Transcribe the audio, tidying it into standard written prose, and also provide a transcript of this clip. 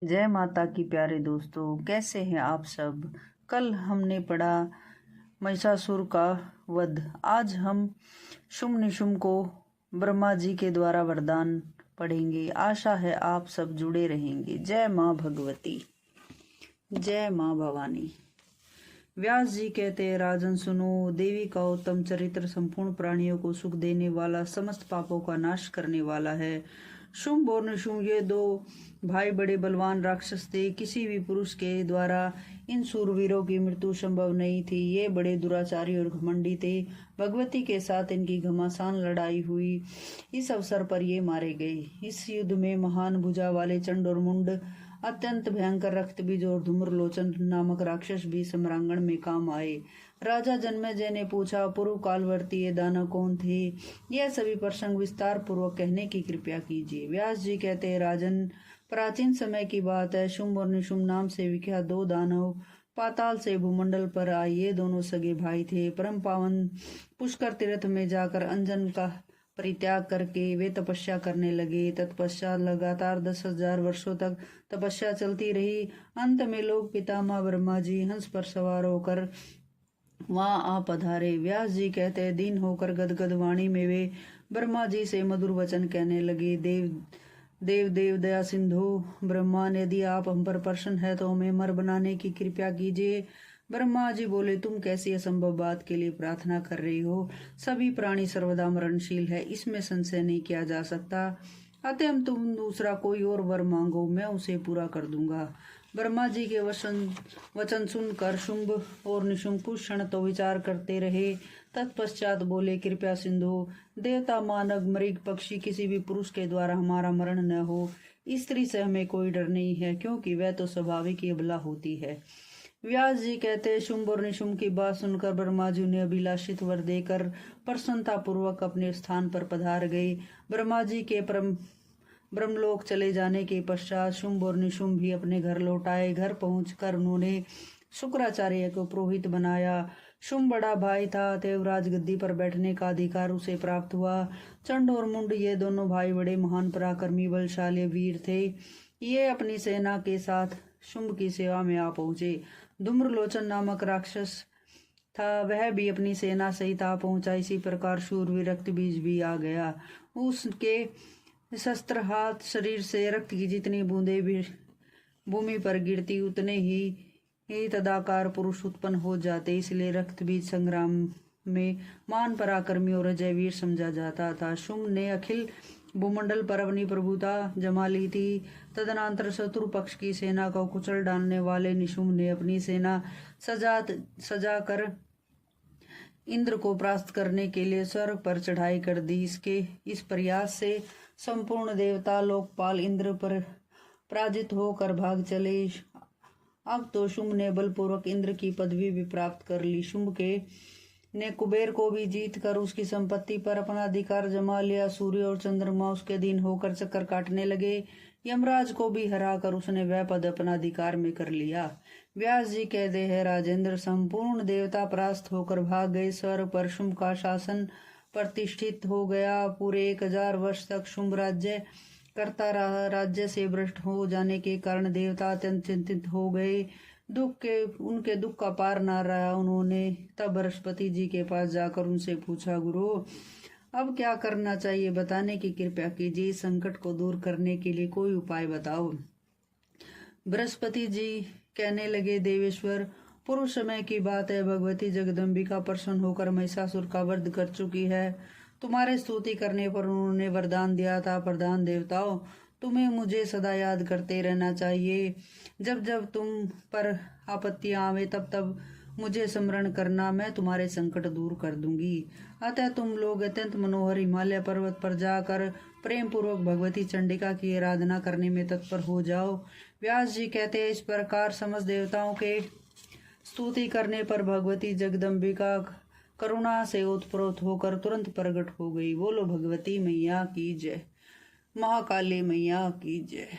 जय माता की प्यारे दोस्तों, कैसे हैं आप सब। कल हमने पढ़ा महिषासुर का वध। आज हम शुंभ निशुंभ को ब्रह्मा जी के द्वारा वरदान पढ़ेंगे। आशा है आप सब जुड़े रहेंगे। जय माँ भगवती, जय माँ भवानी। व्यास जी कहते हैं, राजन सुनो, देवी का उत्तम चरित्र संपूर्ण प्राणियों को सुख देने वाला, समस्त पापों का नाश करने वाला है। शुंभ और निशुंभ ये दो भाई बड़े बलवान राक्षस थे। किसी भी पुरुष के द्वारा इन सूरवीरों की मृत्यु संभव नहीं थी। ये बड़े दुराचारी और घमंडी थे। भगवती के साथ इनकी घमासान लड़ाई हुई। इस अवसर पर ये मारे गए। इस युद्ध में महान भुजा वाले चंड और मुंड, अत्यंत भयंकर रक्तबीज और धूम्रलोचन नामक राक्षस भी सम्रांगण में काम आए। राजा जन्मेजय ने पूछा, पूर्व कालवर्ती ये दानव कौन थे? यह सभी प्रसंग विस्तार पूर्वक कहने की कृपा कीजिए। व्यास जी कहते हैं, राजन, प्राचीन समय की बात है। शुंभ और निशुंभ नाम से विख्यात दो दानव पाताल से भूमंडल पर आए। ये दोनों सगे भाई थे। परम पावन पुष्कर तीर्थ में जाकर अंजन का परित्याग करके वे तपस्या करने लगे। तत्पश्चात लगातार 10,000 वर्षों तक तपस्या चलती रही। अंत में लोक पितामह ब्रह्मा जी हंस पर सवार होकर वहां आ पधारे। व्यास जी कहते हैं, दीन होकर गदगद वाणी में वे ब्रह्मा जी से मधुर वचन कहने लगे। देव दया सिंधु ब्रह्मान, यदि आप हम पर प्रसन्न है तो हमें मर बनाने की कृपा कीजिए। ब्रह्मा जी बोले, तुम कैसी असंभव बात के लिए प्रार्थना कर रही हो? सभी प्राणी सर्वदा मरणशील है, इसमें संशय नहीं किया जा सकता। अतः तुम दूसरा कोई और वर मांगो, मैं उसे पूरा कर दूंगा। ब्रह्मा जी के वचन सुनकर शुंभ और निशुंभ कुछ क्षण तो विचार करते रहे। तत्पश्चात बोले, कृपया सिंधु, देवता, मानव, मृग, पक्षी, किसी भी पुरुष के द्वारा हमारा मरण न हो। स्त्री से हमें कोई डर नहीं है, क्योंकि वह तो स्वाभाविक ही अबला होती है। व्यास जी कहते हैं, शुंभ और निशुंभ की बात सुनकर ब्रह्मा जी ने अभिलाषित वर देकर प्रसन्नता पूर्वक अपने स्थान पर पधार गए। ब्रह्मा जी के ब्रह्मलोक चले जाने के पश्चात शुंभ और निशुंभ भी अपने घर लौट आए। घर पहुंचकर उन्होंने शुक्राचार्य को पुरोहित बनाया। शुंभ बड़ा भाई था, देवराज गद्दी पर बैठने का अधिकार उसे प्राप्त हुआ। चंड और मुंड ये दोनों भाई बड़े महान पराक्रमी बलशाली वीर थे। ये अपनी सेना के साथ शुंभ की सेवा में आ पहुंचे। धूम्रलोचन नामक राक्षस था, वह भी अपनी सेना सहित आ पहुंचा। इसी प्रकार शूरवीर रक्तबीज भी आ गया। उसके शस्त्र हाथ शरीर से रक्त की जितनी बूंदें भी भूमि पर गिरती, उतने ही तदाकार पुरुष उत्पन्न हो जाते। इसलिए रक्तबीज संग्राम में मान पराक्रमी और अजय वीर समझा जाता था। शुंभ ने अखिल भूमंडल पर अपनी प्रभुता जमा ली थी। तदनंतर शत्रु पक्ष की सेना को कुचल डालने वाले निशुंभ ने अपनी सेना सजाकर इंद्र को परास्त करने के लिए स्वर्ग पर चढ़ाई कर दी। इस प्रयास से संपूर्ण देवता लोकपाल इंद्र पर पराजित होकर भाग चले। अब तो शुंभ ने बलपूर्वक इंद्र की पदवी भी प्राप्त कर ली। शुंभ ने कुबेर को भी जीत कर उसकी संपत्ति पर अपना अधिकार जमा लिया। सूर्य और चंद्रमा उसके अधीन होकर चक्कर काटने लगे। यमराज को भी हराकर उसने वह पद अपना अधिकार में कर लिया। व्यास जी कहते हैं, राजेंद्र, संपूर्ण देवता परास्त होकर भाग गए। स्वर्ग पर शुंभ का शासन प्रतिष्ठित हो गया। पूरे 1000 वर्ष तक शुंभ राज्य करता रहा। राज्य से भ्रष्ट हो जाने के कारण देवता अत्यंत चिंतित हो गए। उनके दुख का पार न रहा। उन्होंने तब बृहस्पति जी के पास जाकर उनसे पूछा, गुरु, अब क्या करना चाहिए, बताने की कृपा कीजिए। संकट को दूर करने के लिए कोई उपाय बताओ। बृहस्पति जी कहने लगे, देवेश्वर, पूर्व समय की बात है। भगवती जगदम्बिका प्रसन्न होकर महिषासुर का वध कर चुकी है। तुम्हारे स्तुति करने पर उन्होंने वरदान दिया था, प्रधान देवताओं, तुम्हें मुझे सदा याद करते रहना चाहिए। जब जब तुम पर आपत्तियां आवे तब तब मुझे स्मरण करना, मैं तुम्हारे संकट दूर कर दूंगी। अतः तुम लोग अत्यंत मनोहर हिमालय पर्वत पर जाकर प्रेम पूर्वक भगवती चंडिका की आराधना करने में तत्पर हो जाओ। व्यास जी कहते हैं, इस प्रकार समस्त देवताओं के स्तुति करने पर भगवती जगदम्बिका करुणा से ओतप्रोत होकर तुरंत प्रकट हो गई। बोलो भगवती मैया की जय, महाकाली मैया की जय।